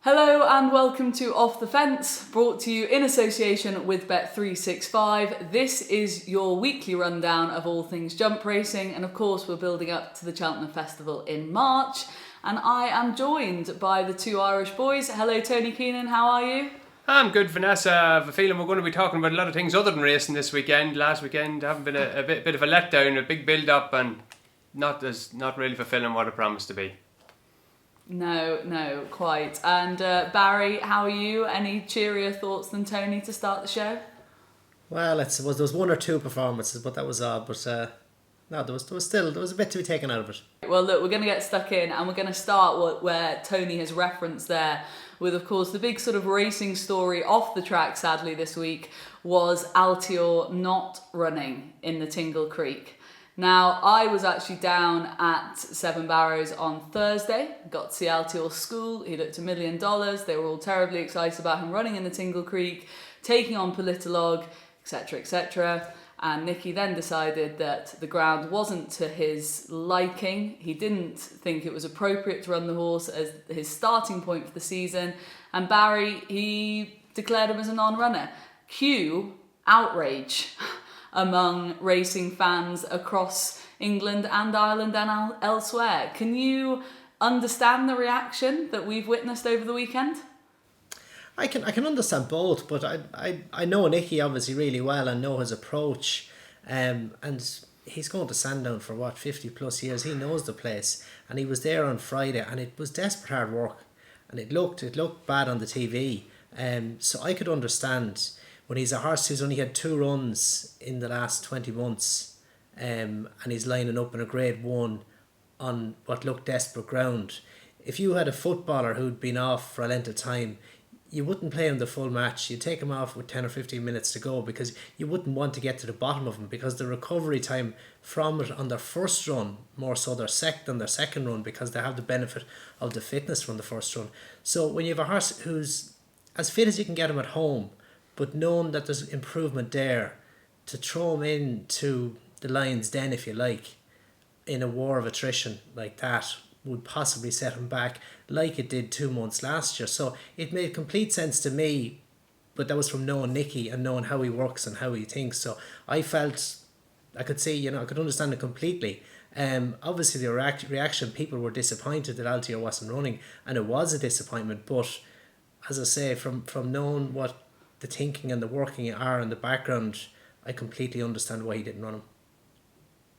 Hello and welcome to Off the Fence, brought to you in association with Bet365. This is your weekly rundown of all things jump racing, and of course we're building up to the Cheltenham Festival in March, and I am joined by the two Irish boys. Hello Tony, Keenan, how are you? I'm good, Vanessa. I have a feeling we're going to be talking about a lot of things other than racing this weekend. Last weekend having been a bit of a letdown, a big build-up, and not really fulfilling what it promised to be. No, quite. And Barry, how are you? Any cheerier thoughts than Tony to start the show? Well, there was one or two performances, but that was odd. But no, there was a bit to be taken out of it. Well, look, we're going to get stuck in, and we're going to start where Tony has referenced there, with, of course, the big sort of racing story off the track, sadly, this week, was Altior not running in the Tingle Creek. Now, I was actually down at Seven Barrows on Thursday, got to see Altior's school. He looked $1 million. They were all terribly excited about him running in the Tingle Creek, taking on Politologue, etc., etc. And Nicky then decided that the ground wasn't to his liking. He didn't think it was appropriate to run the horse as his starting point for the season. And Barry, he declared him as a non-runner. Cue outrage among racing fans across England and Ireland and elsewhere. Can you understand the reaction that we've witnessed over the weekend? I can understand both, but I know Nicky obviously really well and know his approach, and he's going to Sandown for 50 plus years. He knows the place, and he was there on Friday, and it was desperate hard work, and it looked bad on the TV. So I could understand when he's a horse who's only had 2 runs in the last 20 months, and he's lining up in a Grade 1 on what looked desperate ground. If you had a footballer who'd been off for a length of time, you wouldn't play him the full match. You'd take him off with 10 or 15 minutes to go, because you wouldn't want to get to the bottom of him, because the recovery time from it on their first run, more so their second run, because they have the benefit of the fitness from the first run. So when you have a horse who's as fit as you can get him at home, but knowing that there's improvement there, to throw him into the lion's den, if you like, in a war of attrition like that, would possibly set him back like it did 2 months last year. So it made complete sense to me, but that was from knowing Nicky and knowing how he works and how he thinks. So I felt, I could see, I could understand it completely. Obviously the reaction, people were disappointed that Altior wasn't running, and it was a disappointment, but as I say, from knowing what the thinking and the working are in the background, I completely understand why he didn't run him.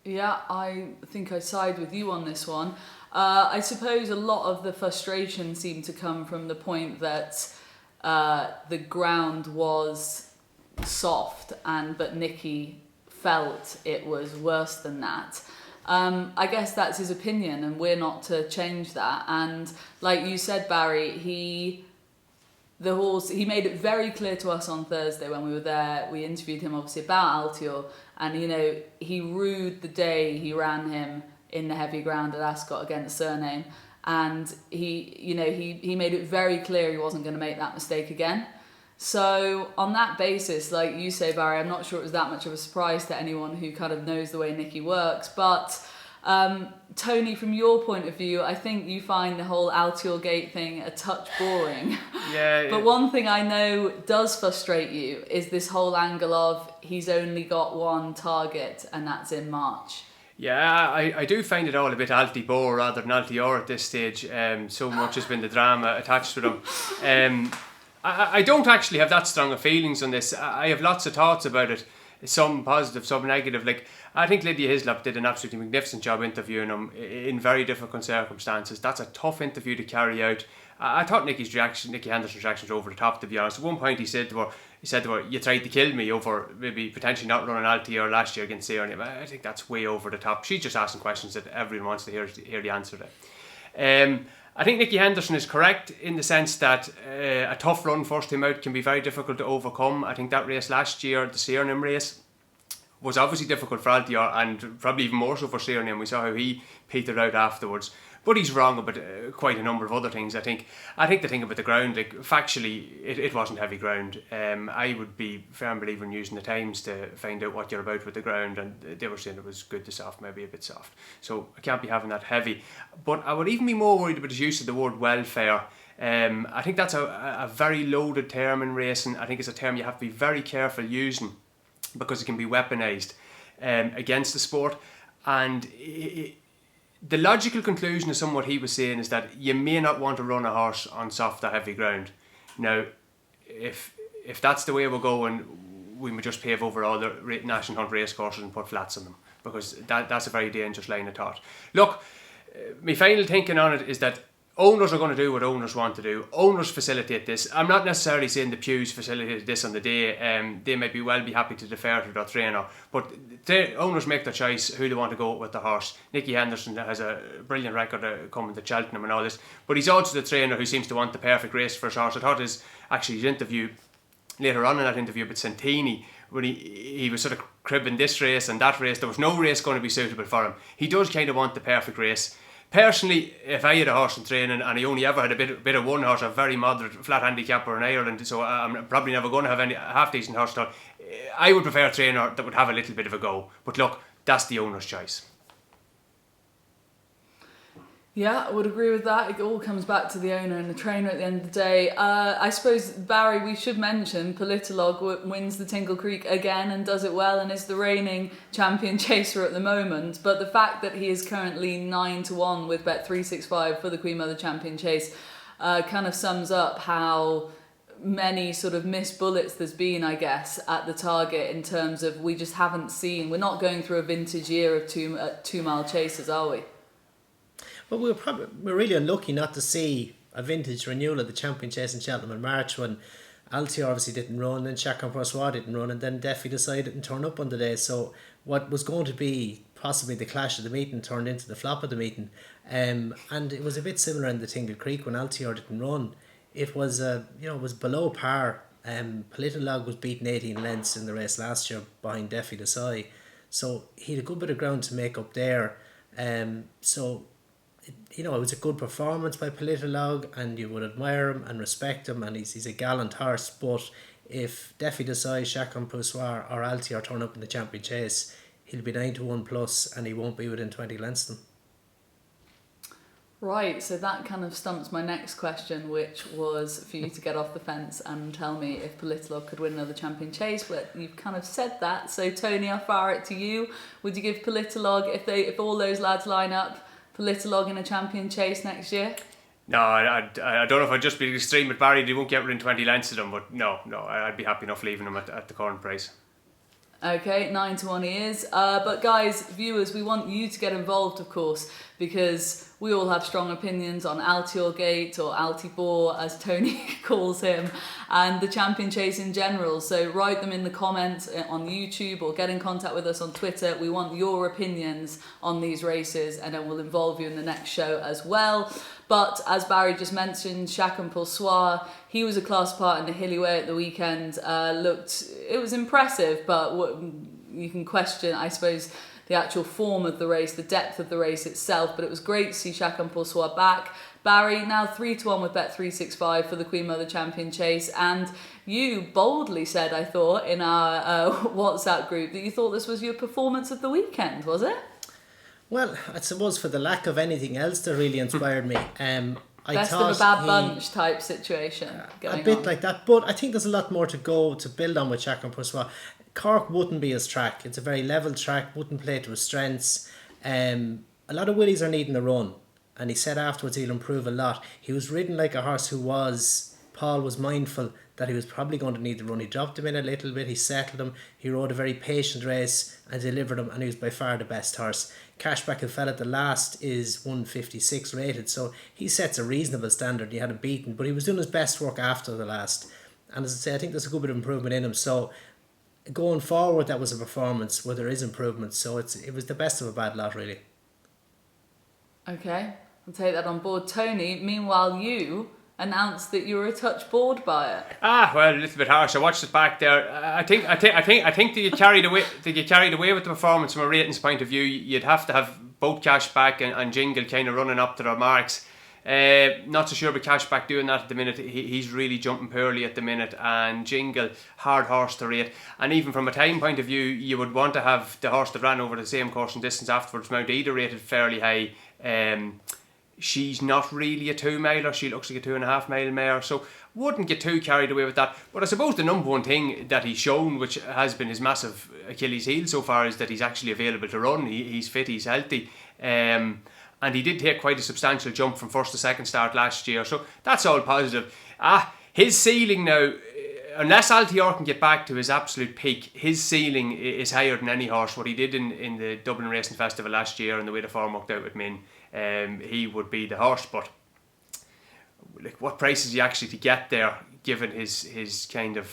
Yeah, I think I side with you on this one. I suppose a lot of the frustration seemed to come from the point that the ground was soft, but Nicky felt it was worse than that. I guess that's his opinion, and we're not to change that. And like you said, Barry, the horse, he made it very clear to us on Thursday when we were there. We interviewed him obviously about Altior, and he rued the day he ran him in the heavy ground at Ascot against Surname, and he made it very clear he wasn't going to make that mistake again. So on that basis, like you say, Barry, I'm not sure it was that much of a surprise to anyone who kind of knows the way Nicky works, but Tony, from your point of view, I think you find the whole Altior gate thing a touch boring. Yeah. But one thing I know does frustrate you is this whole angle of he's only got one target, and that's in March. Yeah, I do find it all a bit Altibor rather than Altior at this stage. So much has been the drama attached to them. I don't actually have that strong of feelings on this. I have lots of thoughts about it. Some positive, some negative. Like, I think Lydia Hislop did an absolutely magnificent job interviewing him in very difficult circumstances. That's a tough interview to carry out. I thought Nicky Henderson's reaction was over the top, to be honest. At one point he said to her, you tried to kill me over maybe potentially not running Altior last year against Surname. I think that's way over the top. She's just asking questions that everyone wants to hear the answer to. I think Nicky Henderson is correct in the sense that a tough run first time out can be very difficult to overcome. I think that race last year, the Surname race, was obviously difficult for Altior, and probably even more so for Surname. We saw how he petered out afterwards. But he's wrong about quite a number of other things, I think. I think the thing about the ground, like, factually, it wasn't heavy ground. I would be a firm believer in using the times to find out what you're about with the ground, and they were saying it was good to soft, maybe a bit soft. So I can't be having that heavy. But I would even be more worried about his use of the word welfare. I think that's a very loaded term in racing. I think it's a term you have to be very careful using because it can be weaponised against the sport. And the logical conclusion of some of what he was saying is that you may not want to run a horse on soft or heavy ground. Now, if that's the way we're going, we would just pave over all the National Hunt race courses and put flats on them, because that's a very dangerous line of thought. Look, my final thinking on it is that owners are going to do what owners want to do. Owners facilitate this. I'm not necessarily saying the pews facilitate this on the day. They may be happy to defer to their trainer, but the owners make their choice who they want to go with the horse. Nicky Henderson has a brilliant record coming to Cheltenham and all this, but he's also the trainer who seems to want the perfect race for his horse. I thought his interview later on in that interview with Santini, when he was sort of cribbing this race and that race, there was no race going to be suitable for him. He does kind of want the perfect race. Personally, if I had a horse in training and I only ever had a bit of one horse, a very moderate flat handicapper in Ireland, so I'm probably never going to have any half-decent horse at all, I would prefer a trainer that would have a little bit of a go. But look, that's the owner's choice. Yeah, I would agree with that. It all comes back to the owner and the trainer at the end of the day. I suppose, Barry, we should mention Politologue wins the Tingle Creek again and does it well and is the reigning champion chaser at the moment. But the fact that he is currently 9-1 with Bet365 for the Queen Mother Champion Chase kind of sums up how many sort of missed bullets there's been, I guess, at the target in terms of we just haven't seen. We're not going through a vintage year of 2 mile chasers, are we? Well, we're really unlucky not to see a vintage renewal of the Champion Chase in Cheltenham in March, when Altior obviously didn't run and Chacun Pour Soi didn't run, and then Defi decided and turned up on the day. So what was going to be possibly the clash of the meeting turned into the flop of the meeting. And it was a bit similar in the Tingle Creek when Altior didn't run. It was it was below par. Politologue was beaten 18 lengths in the race last year behind Defi Desai, so he had a good bit of ground to make up there. It was a good performance by Politologue, and you would admire him and respect him, and he's a gallant horse. But if Defi Desai, Chacun Pour Soi or Altior turn up in the Champion Chase, he'll be 9-1 plus, and he won't be within 20 lengths of them. Right, so that kind of stumps my next question, which was for you to get off the fence and tell me if Politologue could win another Champion Chase, but you've kind of said that. So Tony, I'll fire it to you. Would you give Politologue, if all those lads line up, Politologue in a Champion Chase next year? No, I don't know if I'd just be extreme with Barry. They won't get within 20 lengths of them, but no, I'd be happy enough leaving them at the current price. Okay, 9-1 he is. But guys, viewers, we want you to get involved, of course, because we all have strong opinions on Altior Gate, or Altibor as Tony calls him, and the Champion Chase in general. So write them in the comments on YouTube or get in contact with us on Twitter. We want your opinions on these races, and then we'll involve you in the next show as well. But as Barry just mentioned, Chacun Pour Soi, he was a class part in the Hilly Way at the weekend. It was impressive, but you can question, I suppose, the actual form of the race, the depth of the race itself. But it was great to see Chacun Pour Soi back. Barry, now 3-1 with Bet365 for the Queen Mother Champion Chase. And you boldly said, I thought, in our WhatsApp group that you thought this was your performance of the weekend, was it? Well, I suppose for the lack of anything else that really inspired me. Best of a bad bunch type situation going a bit on. like that, but I think there's a lot more to go to build on with Chacun Pour Soi. Cork wouldn't be his track. It's a very level track, wouldn't play to his strengths. A lot of willies are needing a run, and he said afterwards he'll improve a lot. He was ridden like a horse Paul was mindful that he was probably going to need the run. He dropped him in a little bit, he settled him, he rode a very patient race and delivered him, and he was by far the best horse. Cashback, who fell at the last, is 156 rated, so he sets a reasonable standard. He had him beaten, but he was doing his best work after the last, and as I say, I think there's a good bit of improvement in him. So going forward, that was a performance where there is improvement, so it was the best of a bad lot, really. Okay, I'll take that on board. Tony, meanwhile, you announced that you were a touch bored by it. Well, a little bit harsh. I watched it back there. I think that you carried away with the performance from a ratings point of view. You'd have to have both Cashback and Jingle kind of running up to their marks. Not so sure about Cashback doing that at the minute. He's really jumping poorly at the minute, and Jingle, hard horse to rate. And even from a time point of view, you would want to have the horse that ran over the same course and distance afterwards, Mount Ida, rated fairly high. she's not really a 2 miler. She looks like a 2.5 mile mare. So wouldn't get too carried away with that. But I suppose the number one thing that he's shown, which has been his massive Achilles heel so far, is that he's actually available to run. He's fit, he's healthy. And he did take quite a substantial jump from first to second start last year. So that's all positive. His ceiling now, unless Altior can get back to his absolute peak, his ceiling is higher than any horse. What he did in the Dublin Racing Festival last year and the way the form worked out with Min, he would be the horse. But like, what price is he actually to get there, given his kind of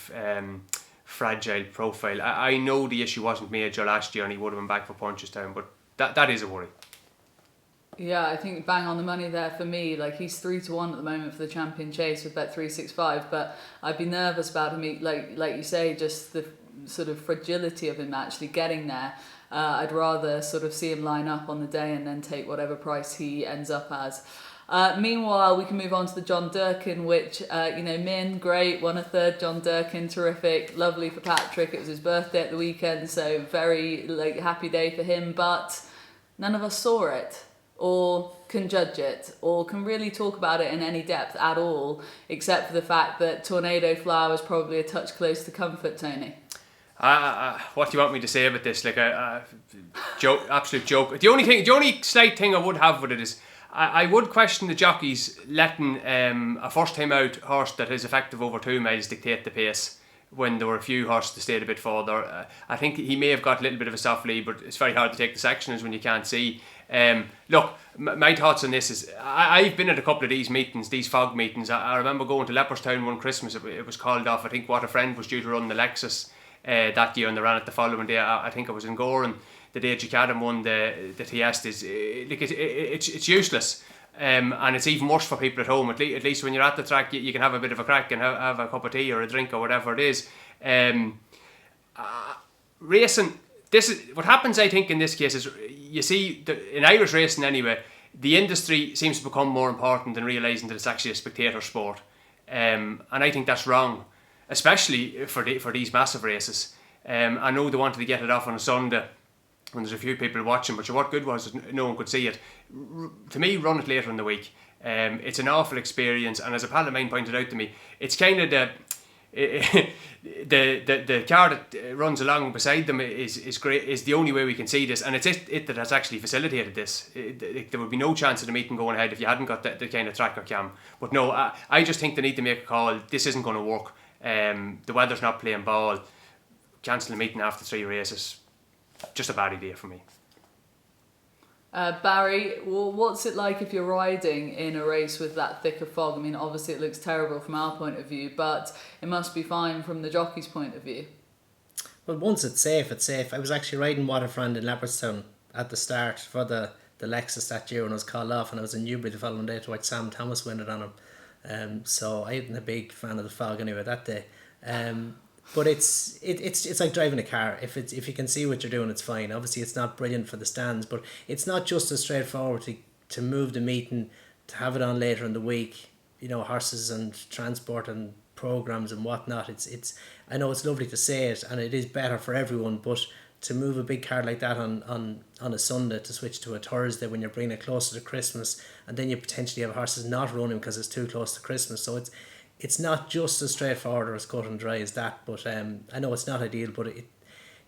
fragile profile? I know the issue wasn't major last year and he would have been back for Punchestown, but that is a worry. Yeah, I think bang on the money there for me. Like, he's 3-1 at the moment for the Champion Chase with Bet365, but I'd be nervous about him. Like you say, just the sort of fragility of him actually getting there. I'd rather sort of see him line up on the day and then take whatever price he ends up as. Meanwhile, we can move on to the John Durkan, which, Min, great, won a third John Durkan, terrific, lovely for Patrick. It was his birthday at the weekend, so very happy day for him, but none of us saw it, or can judge it, or can really talk about it in any depth at all, except for the fact that Tornado Flower is probably a touch close to comfort, Tony. What do you want me to say about this? Like joke, absolute joke. The only slight thing I would have with it is I would question the jockeys letting a first time out horse that is effective over 2 miles dictate the pace when there were a few horses that stayed a bit further. I think he may have got a little bit of a soft lead, but it's very hard to take the sectionals when you can't see. Look, my thoughts on this is I've been at a couple of these meetings, these fog meetings. I remember going to Leopardstown one Christmas. It was called off. I think What a Friend was due to run the Lexus that year, and they ran it the following day. I think it was in Goran. The day Chacun won the TS is it's useless. And it's even worse for people at home. At least when you're at the track, you can have a bit of a crack and have a cup of tea or a drink or whatever it is. Racing, this is what happens. I think in this case is you see in Irish racing anyway, the industry seems to become more important than realising that it's actually a spectator sport, and I think that's wrong, especially for these massive races. I know they wanted to get it off on a Sunday when there's a few people watching, but what good was it? No one could see it. To me, run it later in the week. It's an awful experience, and as a pal of mine pointed out to me, it's kind of the car that runs along beside them is great. Is the only way we can see this, and it's it that has actually facilitated this. There would be no chance of the meeting going ahead if you hadn't got the kind of tracker cam. But no, I just think they need to make a call. This isn't going to work. The weather's not playing ball. Cancel the meeting after 3 races. Just a bad idea for me. Barry, well, what's it like if you're riding in a race with that thick of fog? I mean, obviously it looks terrible from our point of view, but it must be fine from the jockey's point of view. Well, once it's safe, it's safe. I was actually riding Waterfront in Leopardstown at the start for the Lexus that year when I was called off, and I was in Newbury the following day to watch Sam Thomas win it on him. So I wasn't a big fan of the fog anyway that day. But it's like driving a car. If you can see what you're doing, it's fine. Obviously, it's not brilliant for the stands, but it's not just as straightforward to move the meeting, to have it on later in the week. Horses and transport and programs and whatnot. It's I know it's lovely to say it, and it is better for everyone. But to move a big car like that on a Sunday, to switch to a Thursday when you're bringing it closer to Christmas, and then you potentially have horses not running because it's too close to Christmas. So it's not just as straightforward or as cut and dry as that, but I know it's not ideal, but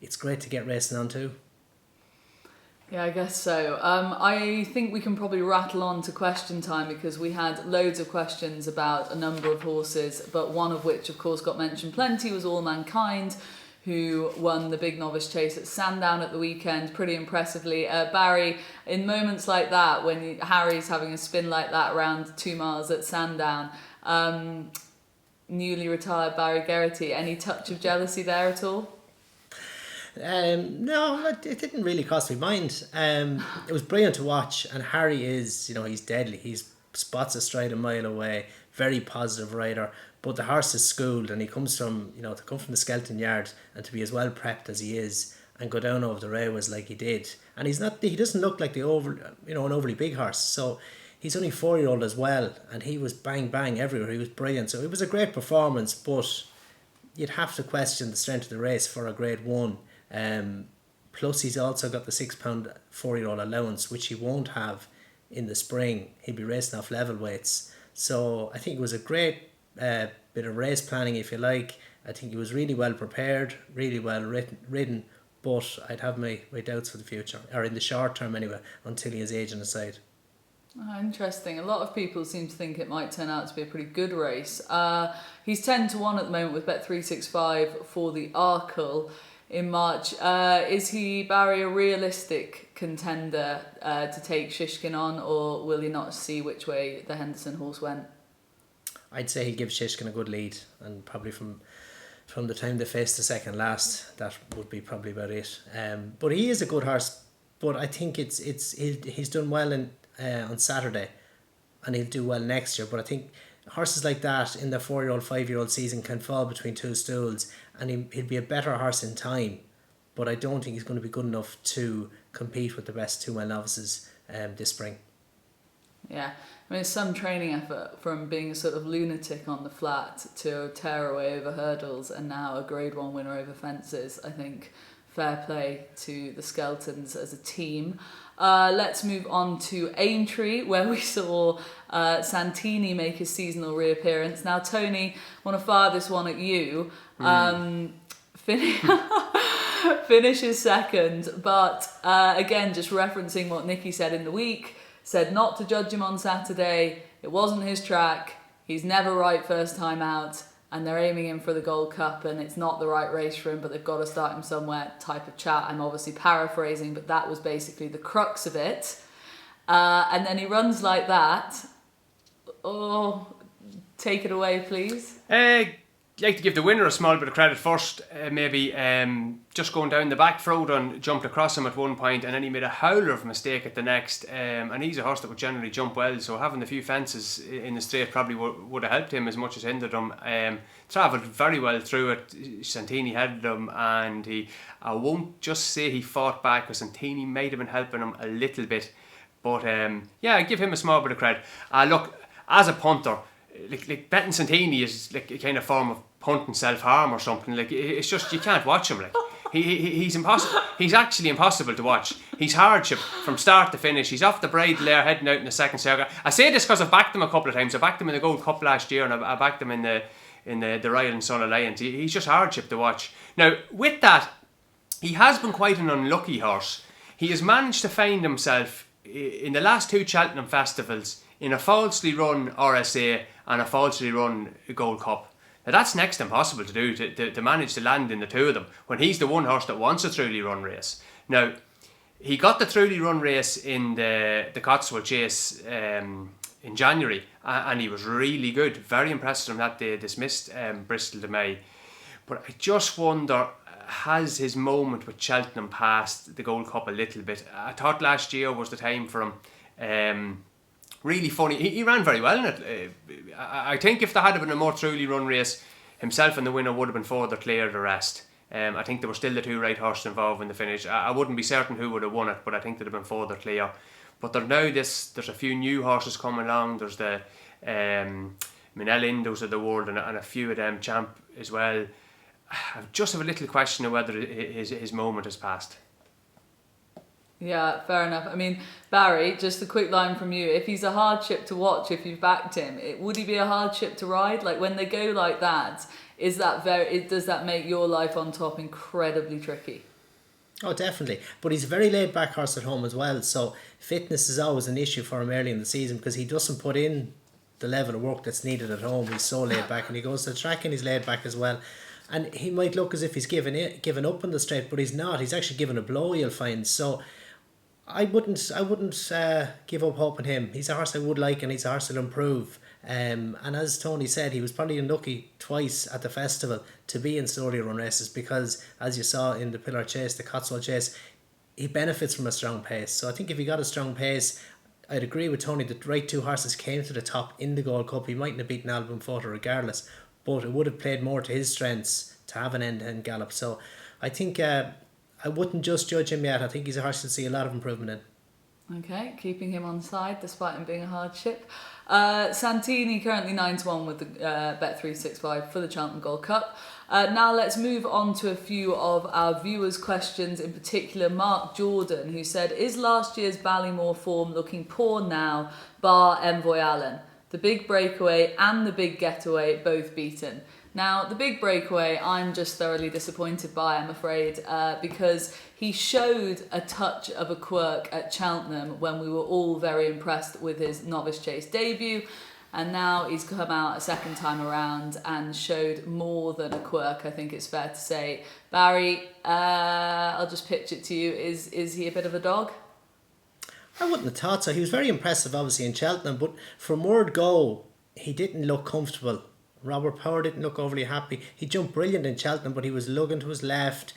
it's great to get racing on too. Yeah, I guess so. I think we can probably rattle on to question time because we had loads of questions about a number of horses, but one of which, of course, got mentioned plenty was Allmankind, who won the Big Novice Chase at Sandown at the weekend pretty impressively. Barry, in moments like that, when Harry's having a spin like that around 2 miles at Sandown, newly retired Barry Geraghty, any touch of jealousy there at all? No, it didn't really cross my mind. It was brilliant to watch, and Harry is, he's deadly. He spots a stride a mile away, very positive rider, but the horse is schooled, and he comes from, to come from the Skelton Yard and to be as well prepped as he is and go down over the railways like he did. And he doesn't look like an overly big horse, so he's only 4-year-old as well, and he was bang bang everywhere. He was brilliant. So it was a great performance, but you'd have to question the strength of the race for a Grade 1. Plus he's also got the £6 4-year-old allowance, which he won't have in the spring, he'd be racing off level weights. So I think it was a great bit of race planning, if you like. I think he was really well prepared, really well ridden, but I'd have my doubts for the future, or in the short term anyway, until he is aging aside. Oh, interesting. A lot of people seem to think it might turn out to be a pretty good race. He's 10-1 at the moment with Bet365 for the Arkle in March. Is he, Barry, a realistic contender to take Shishkin on, or will he not see which way the Henderson horse went? I'd say he'll give Shishkin a good lead, and probably from the time they face the second last, that would be probably about it. But he is a good horse, but I think he's done well on Saturday, and he'll do well next year. But I think horses like that in the 4-year-old, 5-year-old season can fall between two stools, and he'll be a better horse in time, but I don't think he's going to be good enough to compete with the best 2 mile novices this spring. Yeah, I mean, it's some training effort from being a sort of lunatic on the flat to tear away over hurdles, and now a Grade 1 winner over fences. I think fair play to the Skeltons as a team. Let's move on to Aintree, where we saw Santini make his seasonal reappearance. Now, Tony, I want to fire this one at you. Finishes second, but again, just referencing what Nicky said in the week, said not to judge him on Saturday. It wasn't his track. He's never right first time out, and they're aiming him for the Gold Cup, and it's not the right race for him, but they've got to start him somewhere type of chat. I'm obviously paraphrasing, but that was basically the crux of it. And then he runs like that. Oh, take it away, please. I'd like to give the winner a small bit of credit first. Maybe just going down the back, Frodon jumped across him at one point, and then he made a howler of a mistake at the next. And he's a horse that would generally jump well, so having a few fences in the straight probably would have helped him as much as hindered him. Travelled very well through it. Santini headed him, and I won't just say he fought back, because Santini might have been helping him a little bit. But yeah, I give him a small bit of credit. Look, as a punter, like betting Santini is like a kind of form of punting self-harm or something. Like, it's just, you can't watch him. Like, he's impossible. He's actually impossible to watch. He's hardship from start to finish. He's off the bridle there, heading out in the second circuit. I say this because I've backed him a couple of times. I backed him in the Gold Cup last year, and I backed him in the Ryle and Son Alliance. He's just hardship to watch. Now, with that, he has been quite an unlucky horse. He has managed to find himself in the last 2 Cheltenham festivals in a falsely run RSA and a falsely run Gold Cup. Now, that's next to impossible to do, to manage to land in the 2 of them, when he's the one horse that wants a truly run race. Now, he got the truly run race in the Cotswold Chase in January, and he was really good. Very impressed with him that day. Dismissed Bristol de May. But I just wonder, has his moment with Cheltenham passed the Gold Cup a little bit? I thought last year was the time for him. Really funny. He ran very well in it. I think if there had been a more truly run race, himself and the winner would have been further clear of the rest. I think there were still the 2 right horses involved in the finish. I wouldn't be certain who would have won it, but I think they'd have been further clear. But there's a few new horses coming along. There's the Minel Indos of the world, and a few of them, Champ as well. I just have a little question of whether his moment has passed. Yeah, fair enough. I mean, Barry, just a quick line from you. If he's a hardship to watch, if you've backed him, would he be a hardship to ride? Like, when they go like that, does that make your life on top incredibly tricky? Oh, definitely. But he's a very laid back horse at home as well, so fitness is always an issue for him early in the season, because he doesn't put in the level of work that's needed at home. He's so laid back, and he goes to the track and he's laid back as well. And he might look as if he's given up on the straight, but he's not. He's actually given a blow, you'll find. So I wouldn't give up hope on him. He's a horse I would like, and he's a horse that'll improve. And as Tony said, he was probably unlucky twice at the festival to be in slowly run races, because as you saw in the Pillar Chase, the Cotswold Chase, he benefits from a strong pace. So I think if he got a strong pace, I'd agree with Tony that the right 2 horses came to the top in the Gold Cup. He mightn't have beaten Album Photo regardless, but it would have played more to his strengths to have an end-to-end gallop. So I think I wouldn't just judge him yet. I think he's a horse to see a lot of improvement in. Okay, keeping him on side despite him being a hardship. Santini currently 9-1 with the Bet365 for the Cheltenham Gold Cup. Now let's move on to a few of our viewers' questions, in particular Mark Jordan, who said, is last year's Ballymore form looking poor now, bar Envoy Allen? The big breakaway and the big getaway both beaten. Now, the big breakaway, I'm just thoroughly disappointed by, I'm afraid, because he showed a touch of a quirk at Cheltenham when we were all very impressed with his novice chase debut. And now he's come out a second time around and showed more than a quirk, I think it's fair to say. Barry, I'll just pitch it to you. Is he a bit of a dog? I wouldn't have thought so. He was very impressive, obviously, in Cheltenham, but from word go, he didn't look comfortable. Robert Power didn't look overly happy. He jumped brilliant in Cheltenham, but he was looking to his left.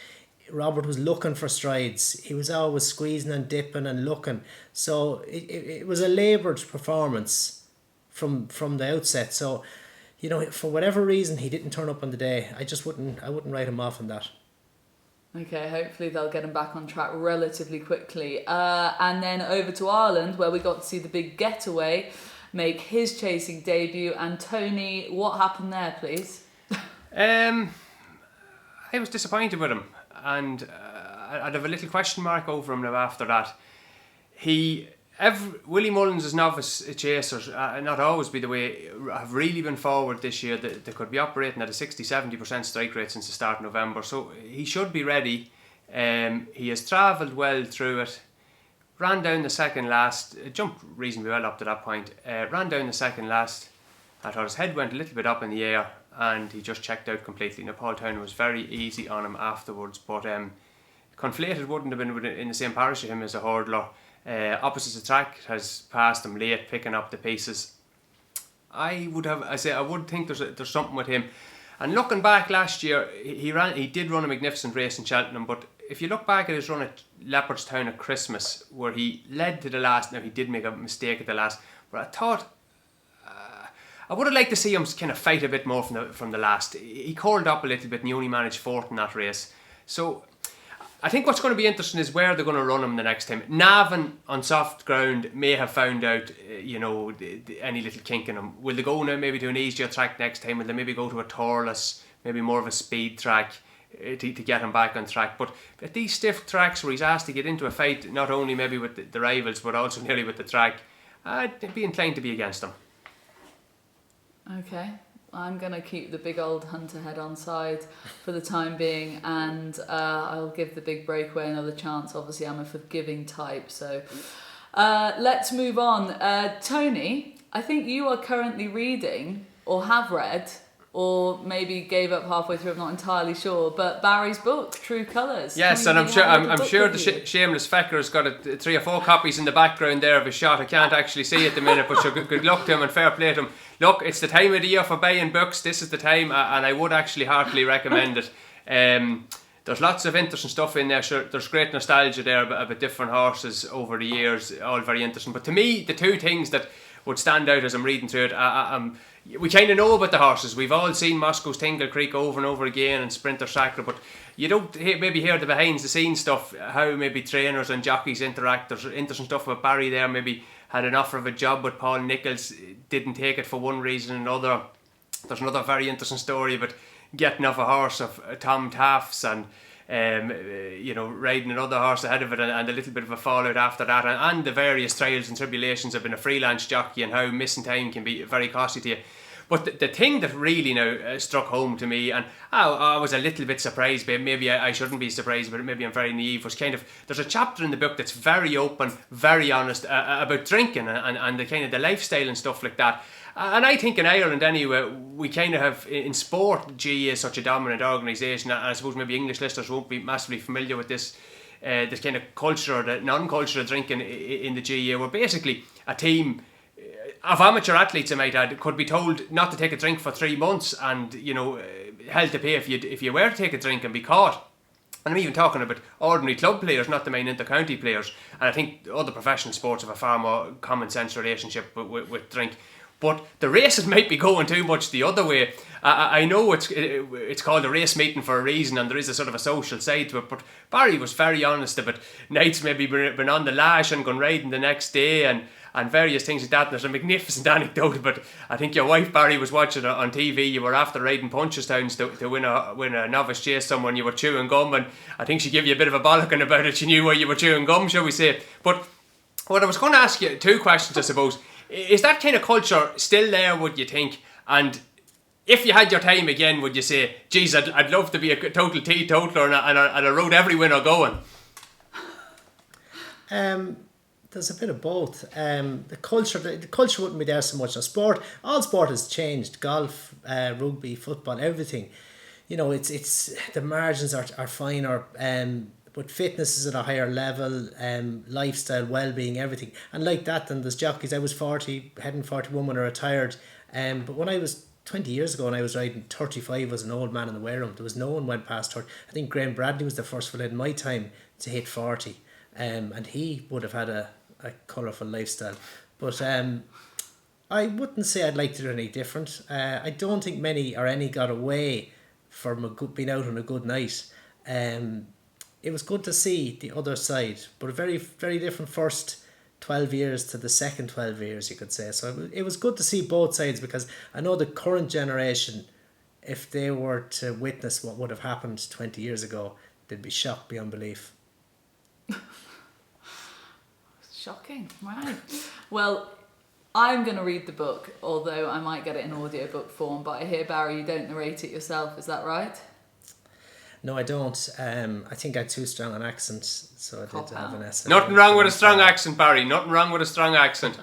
Robert was looking for strides. He was always squeezing and dipping and looking. So it was a laboured performance from the outset. So, you know, for whatever reason, he didn't turn up on the day. I wouldn't write him off on that. Okay, hopefully they'll get him back on track relatively quickly. And then over to Ireland, where we got to see the big getaway make his chasing debut. And Tony, what happened there, please? I was disappointed with him, and I'd have a little question mark over him now after that. Willie Mullins' novice chasers, not always be the way, have really been forward this year. They could be operating at a 60-70% strike rate since the start of November, so he should be ready. He has travelled well through it, ran down the second last, jumped reasonably well up to that point, ran down the second last. I thought his head went a little bit up in the air and he just checked out completely. Now, Paul Town was very easy on him afterwards, but Conflated wouldn't have been in the same parish as him as a hurdler. Opposites the track has passed him late, picking up the pieces. I would think there's something with him. And looking back last year, he did run a magnificent race in Cheltenham, but if you look back at his run at Leopardstown at Christmas, where he led to the last, now he did make a mistake at the last, but I thought I would have liked to see him kind of fight a bit more from the last. He curled up a little bit and he only managed fourth in that race. So I think what's going to be interesting is where they're going to run him the next time. Navan on soft ground may have found out, any little kink in him. Will they go now maybe to an easier track next time? Will they maybe go to a Torless, maybe more of a speed track to get him back on track? But at these stiff tracks where he's asked to get into a fight, not only maybe with the rivals, but also nearly with the track, I'd be inclined to be against him. Okay, I'm going to keep the big old hunter head on side for the time being, and I'll give the big breakaway another chance. Obviously, I'm a forgiving type, so let's move on. Tony, I think you are currently reading, or have read, or maybe gave up halfway through, I'm not entirely sure, but Barry's book, True Colours. Yes, and I'm sure the shameless fecker's got 3 or 4 copies in the background there of his shot. I can't actually see at the minute, but sure, good luck to him and fair play to him. Look, it's the time of the year for buying books. This is the time, and I would actually heartily recommend it. There's lots of interesting stuff in there. Sure, there's great nostalgia there about different horses over the years, all very interesting. But to me, the 2 things that would stand out as I'm reading through it, we kind of know about the horses. We've all seen Moscow's Tingle Creek over and over again and Sprinter Sacre, but you don't maybe hear the behind the scenes stuff, how maybe trainers and jockeys interact. There's interesting stuff about Barry there, maybe had an offer of a job with Paul Nicholls, didn't take it for one reason or another. There's another very interesting story about getting off a horse of Tom Taft's and riding another horse ahead of it, and a little bit of a fallout after that, and the various trials and tribulations of being a freelance jockey and how missing time can be very costly to you. But the thing that really now struck home to me, and I was a little bit surprised, but maybe I shouldn't be surprised, but maybe I'm very naive, was kind of, there's a chapter in the book that's very open, very honest, about drinking and the kind of the lifestyle and stuff like that. And I think in Ireland anyway, we kind of have, in sport, GAA is such a dominant organisation, and I suppose maybe English listeners won't be massively familiar with this kind of culture, or the non-culture of drinking in the GAA, where basically a team of amateur athletes, I might add, could be told not to take a drink for 3 months, and held to pay if you were to take a drink and be caught. And I'm even talking about ordinary club players, not the main inter-county players. And I think other professional sports have a far more common sense relationship with drink. but the races might be going too much the other way. I know it's called a race meeting for a reason, and there is a sort of a social side to it, but Barry was very honest about nights maybe been on the lash and gone riding the next day and various things like that. And there's a magnificent anecdote about, I think your wife Barry was watching it on TV. You were after riding Punchestown to win a novice chase someone, you were chewing gum, and I think she gave you a bit of a bollocking about it. She knew why you were chewing gum, shall we say. But what I was going to ask you, 2 questions I suppose. Is that kind of culture still there, would you think? And if you had your time again, would you say, geez, I'd love to be a total teetotaler and I rode every winner going? There's a bit of both. The culture wouldn't be there so much. Now, all sport has changed. Golf, rugby, football, everything. You know, it's the margins are finer. But fitness is at a higher level. Lifestyle, well-being, everything. And like that, then there's jockeys. I was 40, heading 41 when I retired. But when I was 20 years ago and I was riding, 35 was an old man in the weigh room. There was no one went past 30. I think Graham Bradley was the first fella in my time to hit 40. And he would have had a colourful lifestyle. But I wouldn't say I'd like to do any different. I don't think many or any got away from being out on a good night. It was good to see the other side, but a very, very different first 12 years to the second 12 years, you could say. So it was good to see both sides, because I know the current generation, if they were to witness what would have happened 20 years ago, they'd be shocked beyond belief. Shocking, right. Well, I'm going to read the book, although I might get it in audiobook form, but I hear, Barry, you don't narrate it yourself, is that right? No, I don't. I think I had too strong an accent, so I did have Vanessa. Nothing wrong with a strong accent, Barry. Nothing wrong with a strong accent.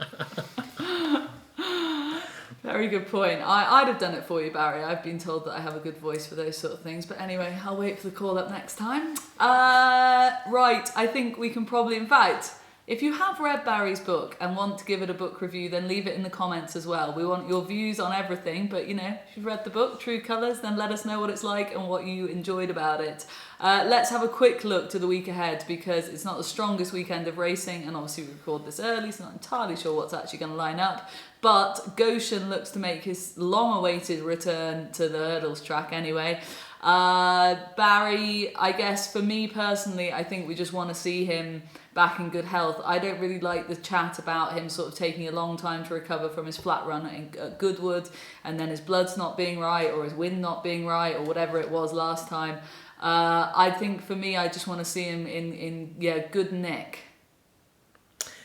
Very good point. I'd have done it for you, Barry. I've been told that I have a good voice for those sort of things. But anyway, I'll wait for the call up next time. Right, I think we can probably, in fact, if you have read Barry's book and want to give it a book review, then leave it in the comments as well. We want your views on everything, but you know, if you've read the book, True Colours, then let us know what it's like and what you enjoyed about it. Let's have a quick look to the week ahead, because it's not the strongest weekend of racing, and obviously we record this early, so not entirely sure what's actually going to line up. But Goshen looks to make his long-awaited return to the hurdles track anyway. Barry, I guess for me personally, I think we just want to see him back in good health. I don't really like the chat about him sort of taking a long time to recover from his flat run at Goodwood, and then his blood's not being right, or his wind not being right, or whatever it was last time. I think for me, I just want to see him in good nick.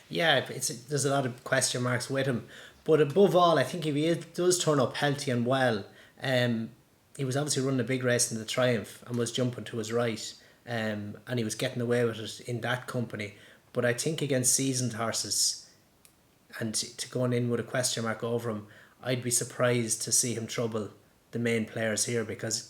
Yeah, there's a lot of question marks with him, but above all, I think if he does turn up healthy and well, he was obviously running a big race in the Triumph and was jumping to his right, and he was getting away with it in that company. But I think against seasoned horses, and to going in with a question mark over him, I'd be surprised to see him trouble the main players here, because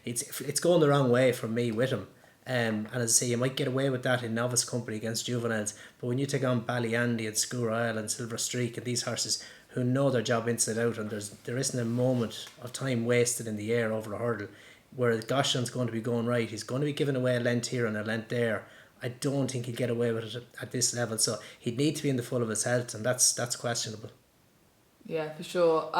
it's going the wrong way for me with him. And as I say, you might get away with that in novice company against juveniles, but when you take on Ballyandy and Scour Isle and Silver Streak and these horses who know their job inside out, and there isn't a moment of time wasted in the air over a hurdle, where Goshen's going to be going right, he's going to be giving away a length here and a length there. I don't think he'd get away with it at this level, so he'd need to be in the full of his health, and that's questionable. Yeah, for sure.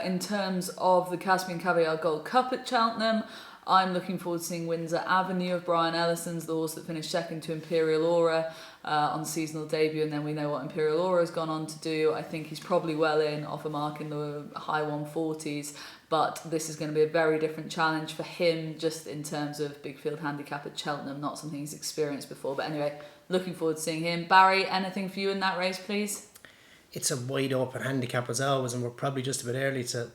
In terms of the Caspian Caviar Gold Cup at Cheltenham, I'm looking forward to seeing Windsor Avenue of Brian Ellison's, the horse that finished second to Imperial Aura on the seasonal debut, and then we know what Imperial Aura has gone on to do. I think he's probably well in, off a mark in the high 140s, but this is going to be a very different challenge for him, just in terms of big field handicap at Cheltenham, not something he's experienced before. But anyway, looking forward to seeing him. Barry, anything for you in that race, please? It's a wide open handicap as always, and we're probably just a bit early to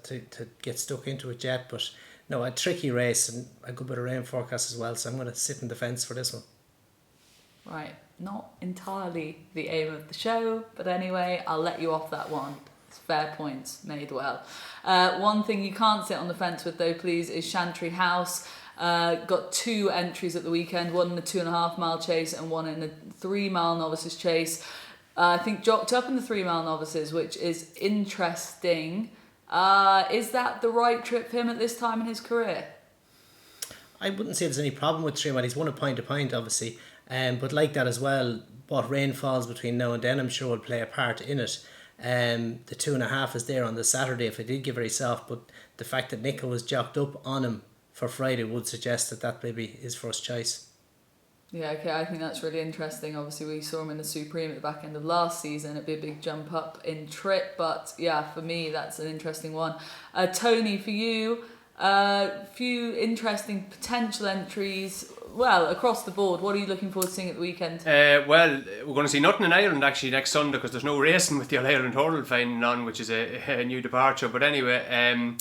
get stuck into it yet, but no, a tricky race and a good bit of rain forecast as well, so I'm going to sit in the fence for this one. Right, not entirely the aim of the show, but anyway, I'll let you off that one. It's fair points, made well. One thing you can't sit on the fence with though, please, is Chantry House. Got 2 entries at the weekend, one in the 2.5 mile chase and one in the 3 mile novices chase. I think jocked up in the 3 mile novices, which is interesting. Is that the right trip for him at this time in his career? I wouldn't say there's any problem with 3 mile. He's won a point to point, obviously, but like that as well, what rain falls between now and then, I'm sure will play a part in it. The 2.5 is there on the Saturday if I did give her himself, but the fact that Nico was jocked up on him for Friday would suggest that may be his first choice. Yeah, okay, I think that's really interesting. Obviously, we saw him in the Supreme at the back end of last season. It'd be a big jump up in trip, but yeah, for me, that's an interesting one. Tony, for you, few interesting potential entries. Well, across the board, what are you looking forward to seeing at the weekend? Well, we're going to see nothing in Ireland actually next Sunday because there's no racing with the All-Ireland Hurdle final on, which is a new departure. But anyway,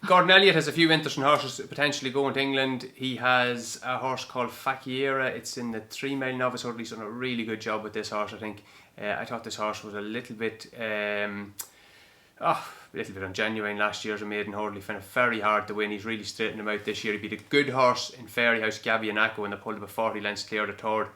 Gordon Elliott has a few interesting horses potentially going to England. He has a horse called Fakiera. It's in the 3 mile novice hurdle. He's done a really good job with this horse, I think. I thought this horse was a little bit ungenuine last year as a maiden hurdle. He found it very hard to win. He's really straightened him out this year. He beat a good horse in Fairyhouse, Gabbianaco, when they pulled about 40 lengths clear the third.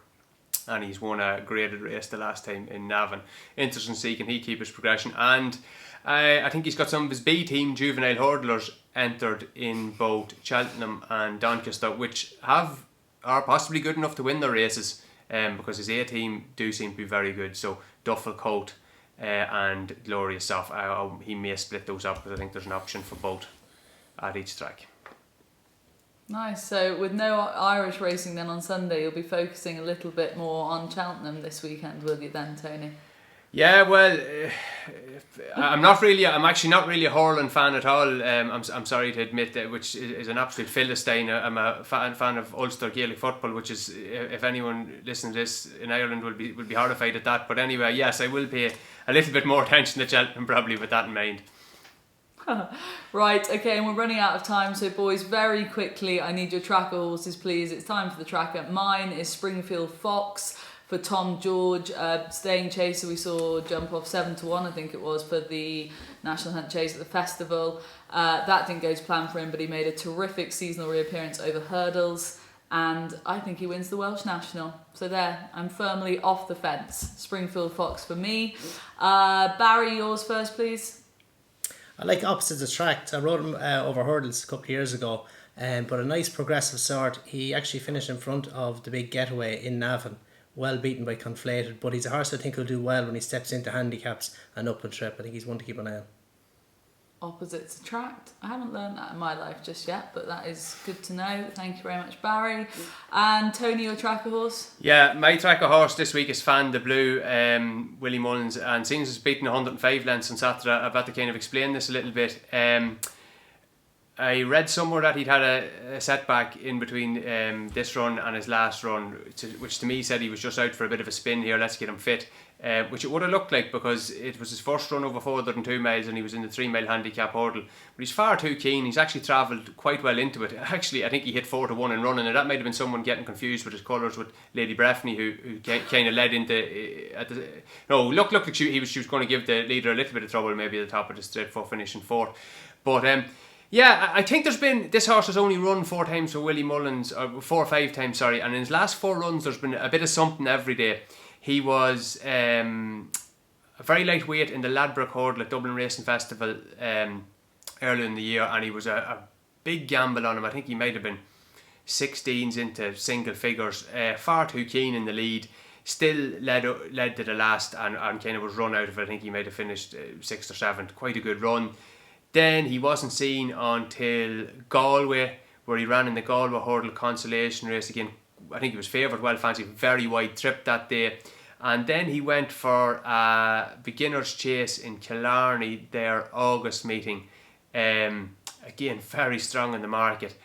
And he's won a graded race the last time in Navan. Interesting to see can he keep his progression. And I think he's got some of his B team juvenile hurdlers entered in both Cheltenham and Doncaster, which are possibly good enough to win their races, because his A team do seem to be very good. So Duffel Coat and Glorious Soft, he may split those up, because I think there's an option for both at each track. Nice. So with no Irish racing then on Sunday, you'll be focusing a little bit more on Cheltenham this weekend, will you then, Tony? Yeah, well, I'm actually not really a hurling fan at all. I'm sorry to admit that, which is an absolute philistine. I'm a fan of Ulster Gaelic football, which is, if anyone listening to this in Ireland will be horrified at that. But anyway, yes, I will pay a little bit more attention to Cheltenham probably with that in mind. Right, okay, and we're running out of time, so boys, very quickly, I need your tracker horses, please. It's time for the tracker. Mine is Springfield Fox for Tom George, staying chaser. We saw jump off 7-1, I think it was, for the National Hunt Chase at the festival. That didn't go to plan for him, but he made a terrific seasonal reappearance over hurdles, and I think he wins the Welsh National. So there, I'm firmly off the fence. Springfield Fox for me. Barry, yours first, please. I like opposites attract. I rode him over hurdles a couple of years ago, but a nice progressive sort. He actually finished in front of the big Getaway in Navan, well beaten by Conflated, but he's a horse I think will do well when he steps into handicaps and up and trip. I think he's one to keep an eye on. Opposites attract. I haven't learned that in my life just yet, but that is good to know. Thank you very much, Barry. And Tony, your tracker horse? Yeah, my tracker horse this week is Fan de Blue, Willie Mullins, and since he's beaten 105 lengths on Saturday, I've had to kind of explain this a little bit. I read somewhere that he'd had a setback in between this run and his last run, which to me said he was just out for a bit of a spin here, let's get him fit. Which it would have looked like, because it was his first run over 402 miles and he was in the 3 mile handicap hurdle. But he's far too keen. He's actually travelled quite well into it. Actually, I think he hit 4-1 in running, and that might have been someone getting confused with his colours with Lady Breffney, who kind of led into. Looked like she was going to give the leader a little bit of trouble maybe at the top of the straight for finishing fourth. But yeah, I think this horse has only run 4 times for Willie Mullins, or 4 or 5 times, sorry, and in his last 4 runs there's been a bit of something every day. He was a very lightweight in the Ladbroke Hurdle at Dublin Racing Festival earlier in the year, and he was a big gamble on him. I think he might have been 16s into single figures, far too keen in the lead, still led to the last and kind of was run out of it. I think he might have finished 6th or 7th, quite a good run. Then he wasn't seen until Galway, where he ran in the Galway Hurdle consolation race again. I think he was favoured, well fancied, very wide trip that day. And then he went for a beginner's chase in Killarney, their August meeting. Again, very strong in the market.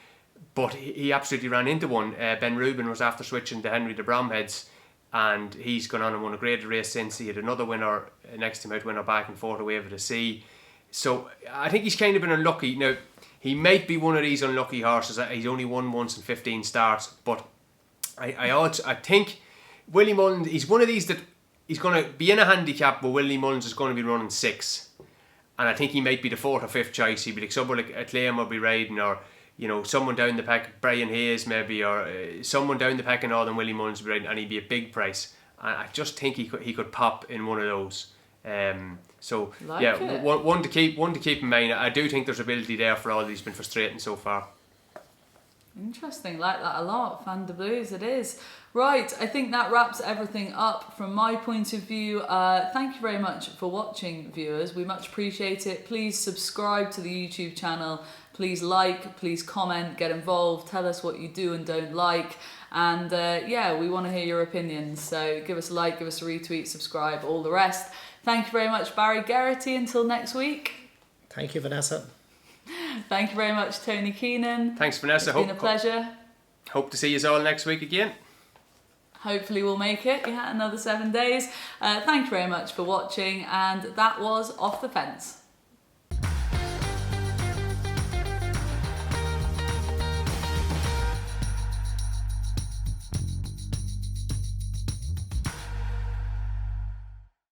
But he absolutely ran into one. Ben Rubin was after switching to Henry de Bromheads, and he's gone on and won a graded race since. He had another winner, next to him out winner back and forth away over the sea. So I think he's kind of been unlucky. Now, he might be one of these unlucky horses. He's only won once in 15 starts, but I think Willie Mullins, he's one of these that he's going to be in a handicap where Willie Mullins is going to be running 6, and I think he might be the 4th or 5th choice. He'd be like someone like Acclaim will be riding, or someone down the pack, Brian Hayes maybe, or someone down the pack and all, than Willie Mullins will be riding, and he'd be a big price. And I just think he could pop in one of those. One to keep in mind. I do think there's ability there for all he's been frustrating so far. Interesting, like that a lot. Fan de Blues, it is. Right, I think that wraps everything up from my point of view. Thank you very much for watching, viewers. We much appreciate it. Please subscribe to the YouTube channel. Please like, please comment, get involved, tell us what you do and don't like. And yeah, we want to hear your opinions. So give us a like, give us a retweet, subscribe, all the rest. Thank you very much, Barry Geraghty. Until next week. Thank you, Vanessa. Thank you very much, Tony Keenan. Thanks, Vanessa. It's been a pleasure. Hope to see you all next week again. Hopefully we'll make it, yeah, another 7 days. Thank you very much for watching, and that was Off the Fence.